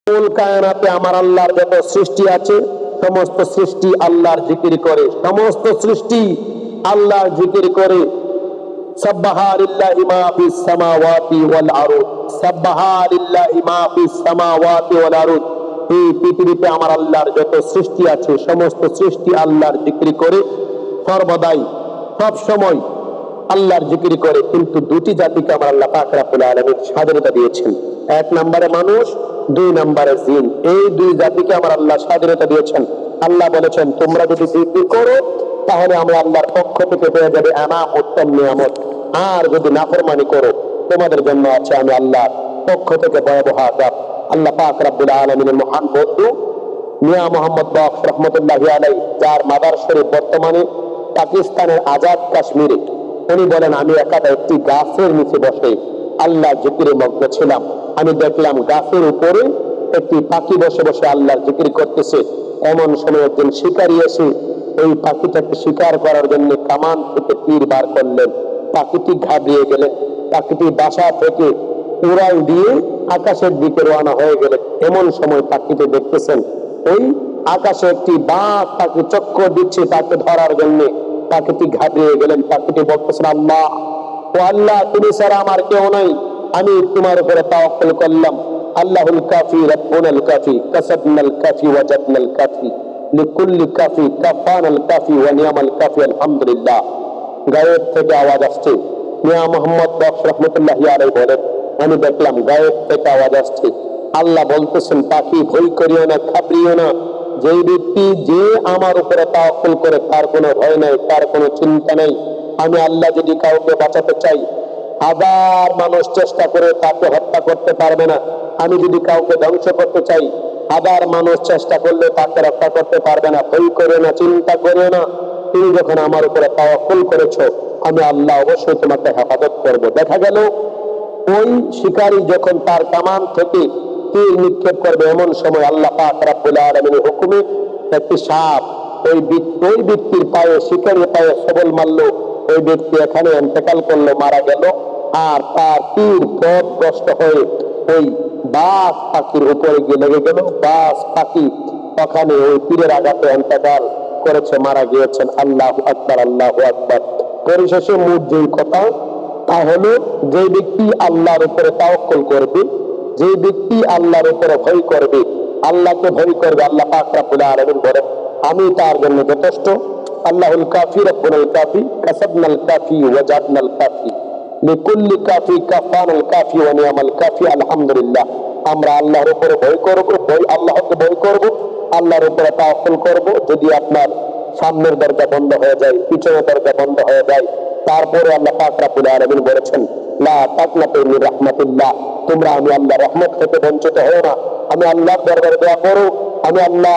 কুল কায়নাতে আমার আল্লাহর যত সৃষ্টি আছে সমস্ত সৃষ্টি আল্লাহর জিকির করে, সমস্ত সৃষ্টি আল্লাহর জিকির করে। সাব্বাহা লিল্লাহি মা ফিস সামাওয়াতি ওয়াল আরদ, সাব্বাহা লিল্লাহি মা ফিস সামাওয়াতি ওয়াল আরদ। এই পৃথিবীতে আমার আল্লাহর যত সৃষ্টি আছে সমস্ত সৃষ্টি আল্লাহর জিকির করে, সর্বদাই সব সময় আল্লাহর জিকির করে। কিন্তু দুটি জাতিকে আমার আল্লাহ পাক রব্বুল আলামিন স্বাধীনতা দিয়েছেন, এক নম্বরে মানুষ, দুই নম্বরে জিন। এই দুই জাতিকে আমার আল্লাহ স্বাধীনতা দিয়েছেন। আল্লাহ বলেছেন তোমরা যদি জিকির করো তাহলে আমরা আল্লাহর পক্ষ থেকে পেয়ে যাবে এনাম, উত্তম নিয়ামত। আর যদি নাফরমানি করো তোমাদের জন্য আছে আমি আল্লাহর পক্ষ থেকে ভয়াবহ আযাব। আল্লাহ পাক রব্বুল আলামিনের মহান বন্ধু মিয়া মোহাম্মদ বক্স রহমতুল্লাহি আলাইহি, যার মাদার শরীফ বর্তমানে পাকিস্তানের আজাদ কাশ্মীরে, উনি বলেন আমি একাদা একটি গাছের নিচে বসে আল্লাহ জিকিরে মগ্ন ছিলাম। আমি দেখলাম গাছের উপরে একটি পাখি বসে বসে আল্লাহর জিকির করতেছে। এমন সময় একজন শিকারী এসে ওই পাখিটাকে শিকার করার জন্য কামান থেকে তীর বার করলেন। পাখিটি ঘাবড়িয়ে গেলেন, পাখিটি বাসা থেকে উড়াল দিয়ে আকাশের দিকে রওনা হয়ে গেলেন। এমন সময় পাখিটি দেখতেছেন ওই আকাশে একটি বাঘ তাকে চক্কর দিচ্ছে তাকে ধরার জন্য। পাখিটি ঘাবড়িয়ে গেলেন, পাখিটি বলতেছেন আল্লাহ, ও আল্লাহ তুমি ছাড়া আমার কেউ নাই, আমি তোমার উপরে তাওয়াক্কুল করলাম। আল্লাহুল কাফি রাব্বুনাল কাফি কাসাবনাল কাফি ওয়াজাদনাল কাফি লিকুল্লি কাফি কাফানাল কাফি ওয়া নিয়ামাল কাফি আলহামদুলিল্লাহ। গায়েব থেকে আওয়াজ আসছে। মিয়া মোহাম্মদ বক্স রহমতুল্লাহি আলাইহি বলেন আমি দেখলাম গায়েব থেকে আওয়াজ আসছে। আল্লাহ বলতেছেন পাখি ভয় করিও না, ঘাবড়িও না। যে ব্যক্তি যে আমার উপরে তাওয়াক্কুল করে তার কোনো ভয় নাই, তার কোনো চিন্তা নাই। আমি আল্লাহ যদি কাউকে বাঁচাতে চাই হাজার মানুষ চেষ্টা করে তাকে হত্যা করতে পারবে না। আমি যদি কাউকে ধ্বংস করতে চাই হাজার মানুষ চেষ্টা করলে তাকে রক্ষা করতে পারবে না। ভয় করে না, চিন্তা করে না। তুমি যখন আমার উপরে তাওয়াক্কুল করেছো আমি আল্লাহ অবশ্যই তোমাকে হেফাজত করব। দেখা গেল ওই শিকারী যখন তার কামান থেকে তীর নিক্ষেপ করবে এমন সময় আল্লাহ পাক রব্বুল আলামিনের হুকুমে একটি সাপ ওই ব্যক্তির পায়ে, শিকারীর পায়ে সবল মারল। ওই ব্যক্তি এখানে ইন্তেকাল করলো, মারা গেল। আর তার তীর পথগ্রস্ত হয়ে ওই বাজ পাখির উপরে গিয়ে লেগে গেল। বাজ পাখি ওখানে ওই তীরের আঘাতে ইন্তেকাল করেছে, মারা গিয়েছেন। আল্লাহু আকবার, আল্লাহু আকবার। পরিশেষে মূল যে কথা তা হলো যে ব্যক্তি আল্লাহর উপরে তাওয়াক্কুল করবে, যে ব্যক্তি আল্লাহর উপরে ভয় করবে, আল্লাহকে ভয় করবে, আল্লাহ পাক রব্বুল আলামিন বলেন আমি তার জন্য যথেষ্ট। আল্লাহুল কাফি রাব্বুনাল কাফি কাসাবনাল কাফি ওয়াজাদনাল কাফি লিকুল্লি কাফি কাফানাল কাফি ওয়া নিয়ামাল কাফি আলহামদুলিল্লাহ। আমরা আল্লাহর উপরে ভয় করব, আল্লাহকে ভয় করব, আল্লাহর উপরে তাওয়াক্কুল করব। যদি আপনার সামনের দরজা বন্ধ হয়ে যায়, পিছনের দরজা বন্ধ হয়ে যায়, তারপরে আল্লাহ পাক রব্বুল আলামিন বলেছেন লা তাকনাতু মির রাহমাতিল্লাহ, তোমরা আমি আল্লাহর রহমত থেকে বঞ্চিত হও না। আমি আল্লাহর দরবারে দোয়া করো, আমি আল্লাহ